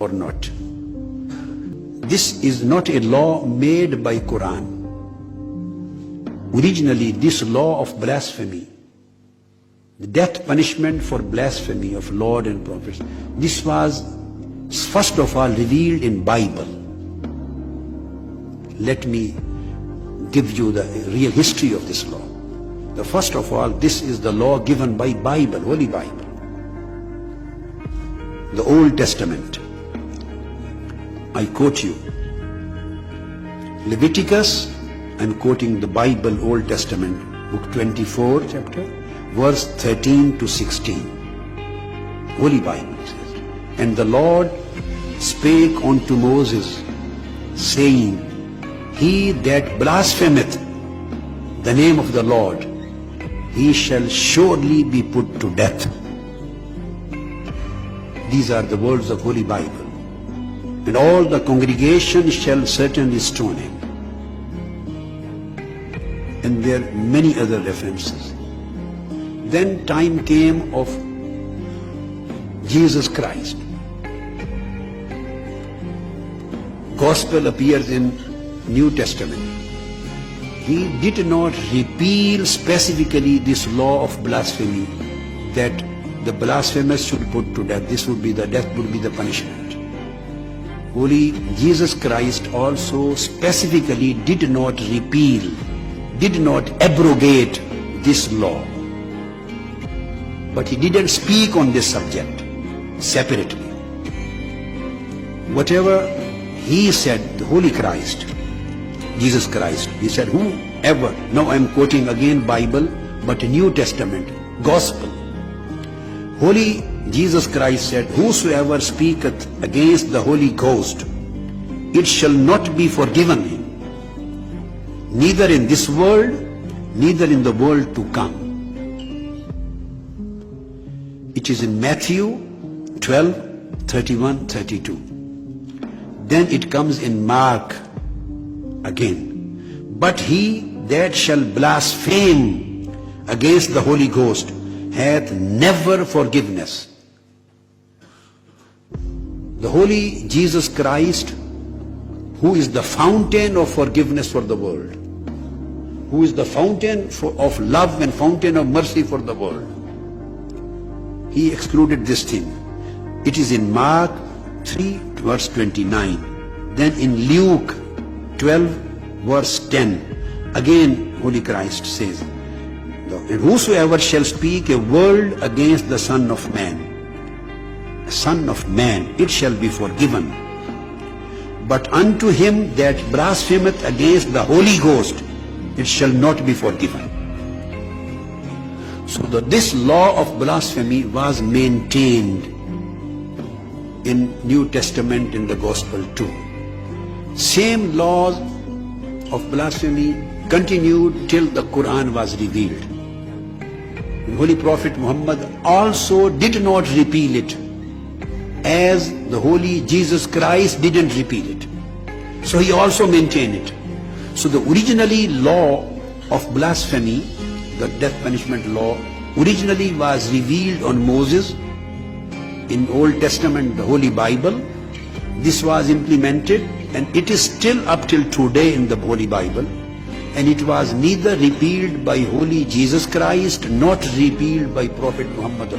or not. This is not a law made by Quran. Originally, this law of blasphemy, the death punishment for blasphemy of Lord and prophets, this was first of all revealed in Bible. Let me give you the real history of this law. The first of all, this is the law given by Bible, Holy Bible, the Old Testament. I quote you, Leviticus, I'm quoting the Bible, Old Testament, book 24, chapter, verse 13 to 16. Holy Bible says, and the Lord spake unto Moses, saying, he that blasphemeth the name of the Lord, he shall surely be put to death. These are the words of Holy Bible. And all the congregation shall certainly stone him. And there are many other references. Then time came of Jesus Christ. Gospel appears in New Testament. He did not repeal specifically this law of blasphemy, that the blasphemous should put to death. This would be the death, would be the punishment. Holy Jesus Christ also specifically did not repeal, did not abrogate this law. But he didn't speak on this subject separately. Whatever he said, the Holy Christ, Jesus Christ, he said, whoever, now I'm quoting again Bible, but New Testament, Gospel. Holy Jesus Christ said, whosoever speaketh against the Holy Ghost, it shall not be forgiven him, neither in this world, neither in the world to come. It is in Matthew 12, 31, 32. Then it comes in Mark again. But he that shall blaspheme against the Holy Ghost hath never forgiveness. The Holy Jesus Christ, who is the fountain of forgiveness for the world, who is the fountain of love and fountain of mercy for the world, he excluded this thing. It is in Mark 3 verse 29. Then in Luke 12 verse 10, again Holy Christ says, and whosoever shall speak a word against the Son of Man, it shall be forgiven. But unto him that blasphemeth against the Holy Ghost, it shall not be forgiven. So this law of blasphemy was maintained in New Testament, in the Gospel too. Same laws of blasphemy continued till the Quran was revealed. The Holy Prophet Muhammad also did not repeal it, as the Holy Jesus Christ didn't repeal it. So he also maintained it. So the originally law of blasphemy, the death punishment law, originally was revealed on Moses in Old Testament, the Holy Bible. This was implemented, and it is still up till today in the Holy Bible. And it was neither repealed by Holy Jesus Christ, not repealed by Prophet Muhammad.